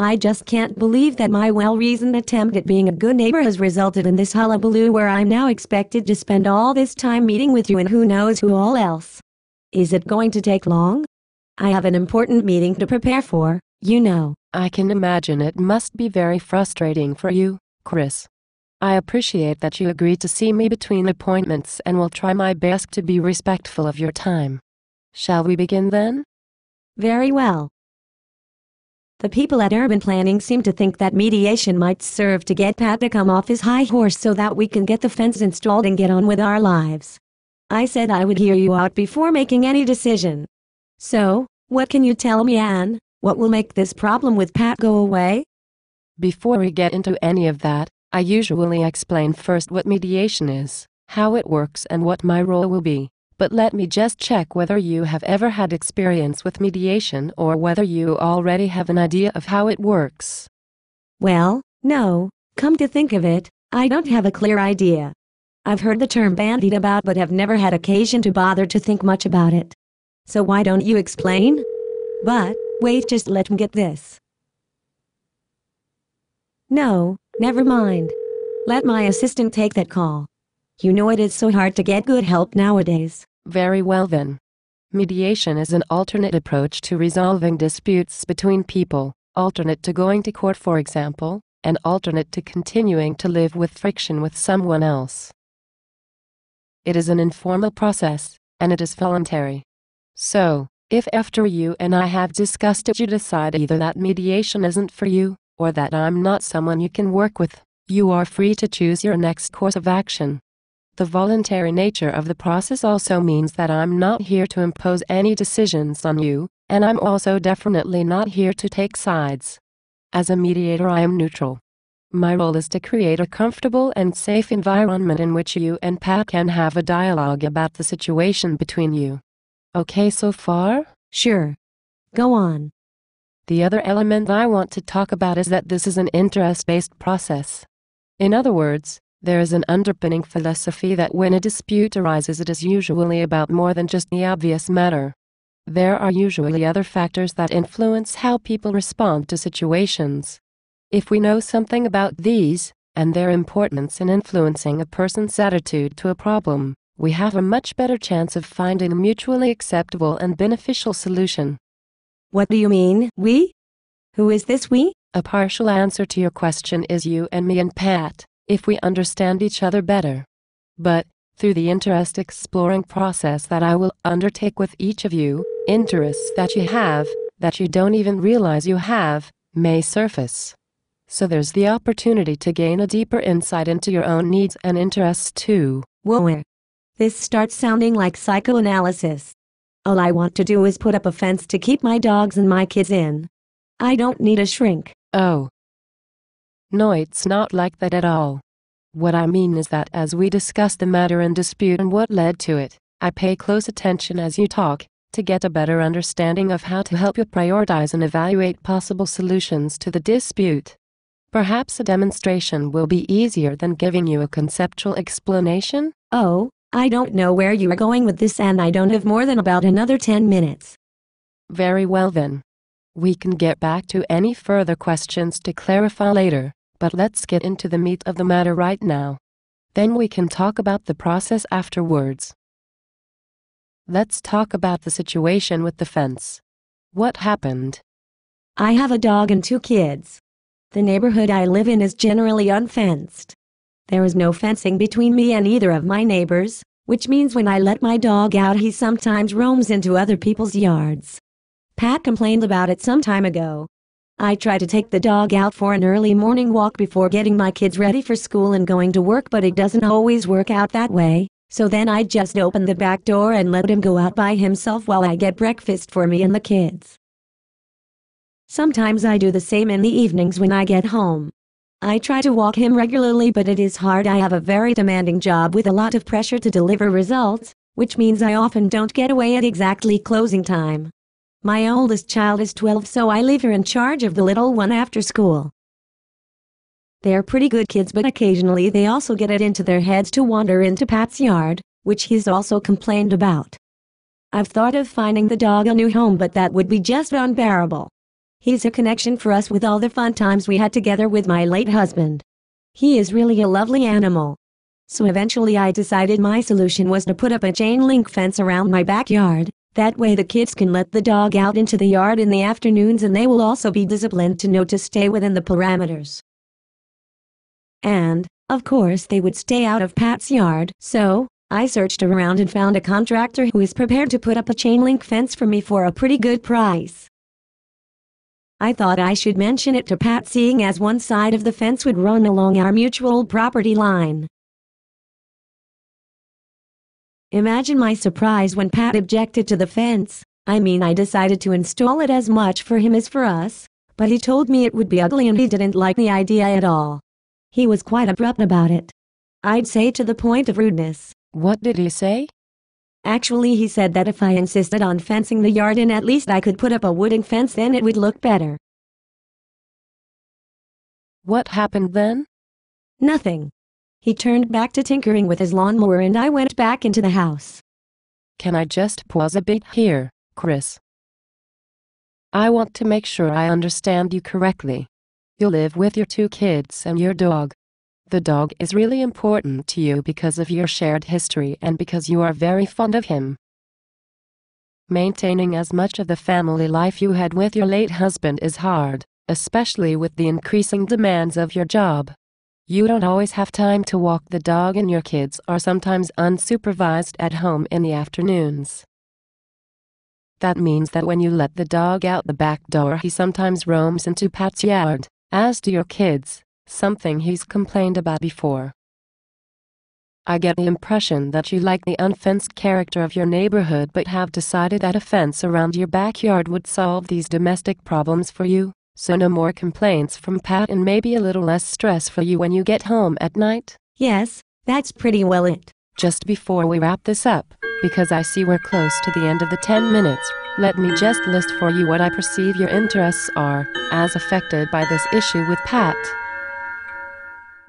I just can't believe that my well-reasoned attempt at being a good neighbor has resulted in this hullabaloo where I'm now expected to spend all this time meeting with you and who knows who all else. Is it going to take long? I have an important meeting to prepare for, you know. I can imagine it must be very frustrating for you, Chris. I appreciate that you agreed to see me between appointments and will try my best to be respectful of your time. Shall we begin then? Very well. The people at Urban Planning seem to think that mediation might serve to get Pat to come off his high horse so that we can get the fence installed and get on with our lives. I said I would hear you out before making any decision. So, what can you tell me, Anne? What will make this problem with Pat go away? Before we get into any of that, I usually explain first what mediation is, how it works and what my role will be. But let me just check whether you have ever had experience with mediation or whether you already have an idea of how it works. Well, no, come to think of it, I don't have a clear idea. I've heard the term bandied about but have never had occasion to bother to think much about it. So why don't you explain? But, wait, just let me get this. No, never mind. Let my assistant take that call. You know it is so hard to get good help nowadays. Very well then. Mediation is an alternate approach to resolving disputes between people, alternate to going to court for example, and alternate to continuing to live with friction with someone else. It is an informal process, and it is voluntary. So, if after you and I have discussed it you decide either that mediation isn't for you, or that I'm not someone you can work with, you are free to choose your next course of action. The voluntary nature of the process also means that I'm not here to impose any decisions on you, and I'm also definitely not here to take sides. As a mediator I am neutral. My role is to create a comfortable and safe environment in which you and Pat can have a dialogue about the situation between you. Okay so far? Sure. Go on. The other element I want to talk about is that this is an interest-based process. In other words, there is an underpinning philosophy that when a dispute arises it is usually about more than just the obvious matter. There are usually other factors that influence how people respond to situations. If we know something about these, and their importance in influencing a person's attitude to a problem, we have a much better chance of finding a mutually acceptable and beneficial solution. What do you mean, we? Who is this we? A partial answer to your question is you and me and Pat, if we understand each other better. But, through the interest-exploring process that I will undertake with each of you, interests that you have, that you don't even realize you have, may surface. So there's the opportunity to gain a deeper insight into your own needs and interests too. Whoa. This starts sounding like psychoanalysis. All I want to do is put up a fence to keep my dogs and my kids in. I don't need a shrink. Oh. No, it's not like that at all. What I mean is that as we discuss the matter in dispute and what led to it, I pay close attention as you talk, to get a better understanding of how to help you prioritize and evaluate possible solutions to the dispute. Perhaps a demonstration will be easier than giving you a conceptual explanation? Oh, I don't know where you are going with this and I don't have more than about another 10 minutes. Very well then. We can get back to any further questions to clarify later, but let's get into the meat of the matter right now. Then we can talk about the process afterwards. Let's talk about the situation with the fence. What happened? I have a dog and 2 kids. The neighborhood I live in is generally unfenced. There is no fencing between me and either of my neighbors, which means when I let my dog out he sometimes roams into other people's yards. Pat complained about it some time ago. I try to take the dog out for an early morning walk before getting my kids ready for school and going to work, but it doesn't always work out that way, so then I just open the back door and let him go out by himself while I get breakfast for me and the kids. Sometimes I do the same in the evenings when I get home. I try to walk him regularly, but it is hard. I have a very demanding job with a lot of pressure to deliver results, which means I often don't get away at exactly closing time. My oldest child is 12, so I leave her in charge of the little one after school. They're pretty good kids, but occasionally they also get it into their heads to wander into Pat's yard, which he's also complained about. I've thought of finding the dog a new home, but that would be just unbearable. He's a connection for us with all the fun times we had together with my late husband. He is really a lovely animal. So eventually I decided my solution was to put up a chain link fence around my backyard. That way the kids can let the dog out into the yard in the afternoons and they will also be disciplined to know to stay within the parameters. And, of course, they would stay out of Pat's yard. So, I searched around and found a contractor who is prepared to put up a chain link fence for me for a pretty good price. I thought I should mention it to Pat, seeing as one side of the fence would run along our mutual property line. Imagine my surprise when Pat objected to the fence. I decided to install it as much for him as for us, but he told me it would be ugly and he didn't like the idea at all. He was quite abrupt about it. I'd say to the point of rudeness. What did he say? Actually, he said that if I insisted on fencing the yard in, at least I could put up a wooden fence, then it would look better. What happened then? Nothing. He turned back to tinkering with his lawnmower and I went back into the house. Can I just pause a bit here, Chris? I want to make sure I understand you correctly. You live with your 2 kids and your dog. The dog is really important to you because of your shared history and because you are very fond of him. Maintaining as much of the family life you had with your late husband is hard, especially with the increasing demands of your job. You don't always have time to walk the dog and your kids are sometimes unsupervised at home in the afternoons. That means that when you let the dog out the back door, he sometimes roams into Pat's yard, as do your kids, something he's complained about before. I get the impression that you like the unfenced character of your neighborhood but have decided that a fence around your backyard would solve these domestic problems for you. So no more complaints from Pat and maybe a little less stress for you when you get home at night? Yes, that's pretty well it. Just before we wrap this up, because I see we're close to the end of the 10 minutes, let me just list for you what I perceive your interests are, as affected by this issue with Pat.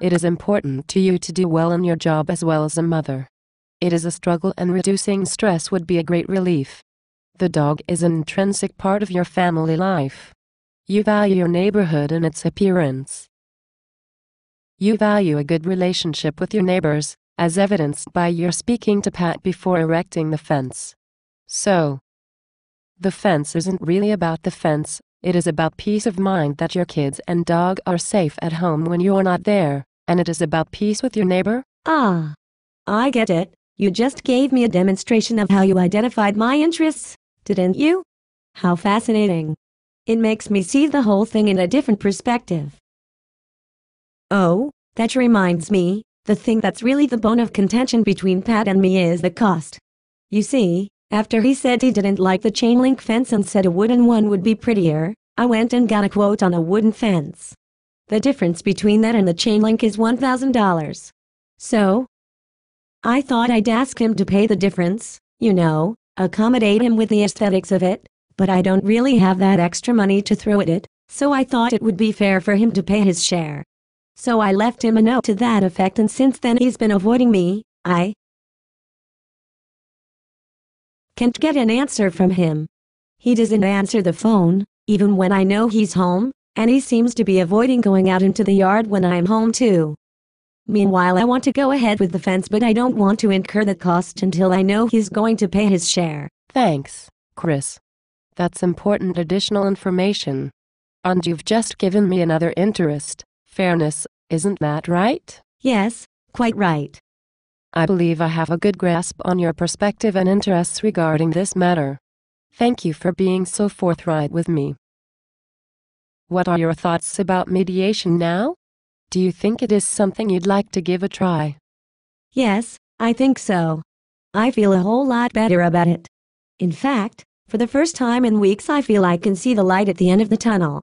It is important to you to do well in your job as well as a mother. It is a struggle and reducing stress would be a great relief. The dog is an intrinsic part of your family life. You value your neighborhood and its appearance. You value a good relationship with your neighbors, as evidenced by your speaking to Pat before erecting the fence. So, the fence isn't really about the fence, it is about peace of mind that your kids and dog are safe at home when you're not there, and it is about peace with your neighbor. Ah, I get it. You just gave me a demonstration of how you identified my interests, didn't you? How fascinating. It makes me see the whole thing in a different perspective. Oh, that reminds me, the thing that's really the bone of contention between Pat and me is the cost. You see, after he said he didn't like the chain link fence and said a wooden one would be prettier, I went and got a quote on a wooden fence. The difference between that and the chain link is $1,000. So, I thought I'd ask him to pay the difference, accommodate him with the aesthetics of it. But I don't really have that extra money to throw at it, so I thought it would be fair for him to pay his share. So I left him a note to that effect, and since then he's been avoiding me. I can't get an answer from him. He doesn't answer the phone, even when I know he's home, and he seems to be avoiding going out into the yard when I'm home too. Meanwhile, I want to go ahead with the fence, but I don't want to incur the cost until I know he's going to pay his share. Thanks, Chris. That's important additional information. And you've just given me another interest. Fairness, isn't that right? Yes, quite right. I believe I have a good grasp on your perspective and interests regarding this matter. Thank you for being so forthright with me. What are your thoughts about mediation now? Do you think it is something you'd like to give a try? Yes, I think so. I feel a whole lot better about it. In fact, for the first time in weeks, I feel I can see the light at the end of the tunnel.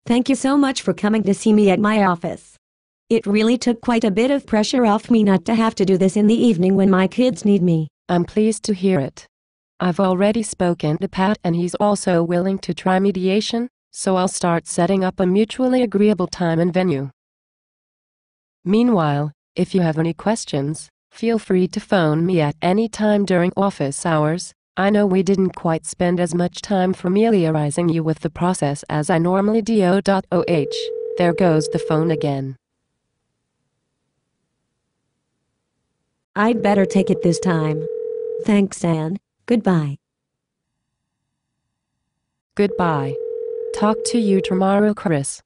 Thank you so much for coming to see me at my office. It really took quite a bit of pressure off me not to have to do this in the evening when my kids need me. I'm pleased to hear it. I've already spoken to Pat and he's also willing to try mediation, so I'll start setting up a mutually agreeable time and venue. Meanwhile, if you have any questions, feel free to phone me at any time during office hours. I know we didn't quite spend as much time familiarizing you with the process as I normally do. There goes the phone again. I'd better take it this time. Thanks, Anne. Goodbye. Goodbye. Talk to you tomorrow, Chris.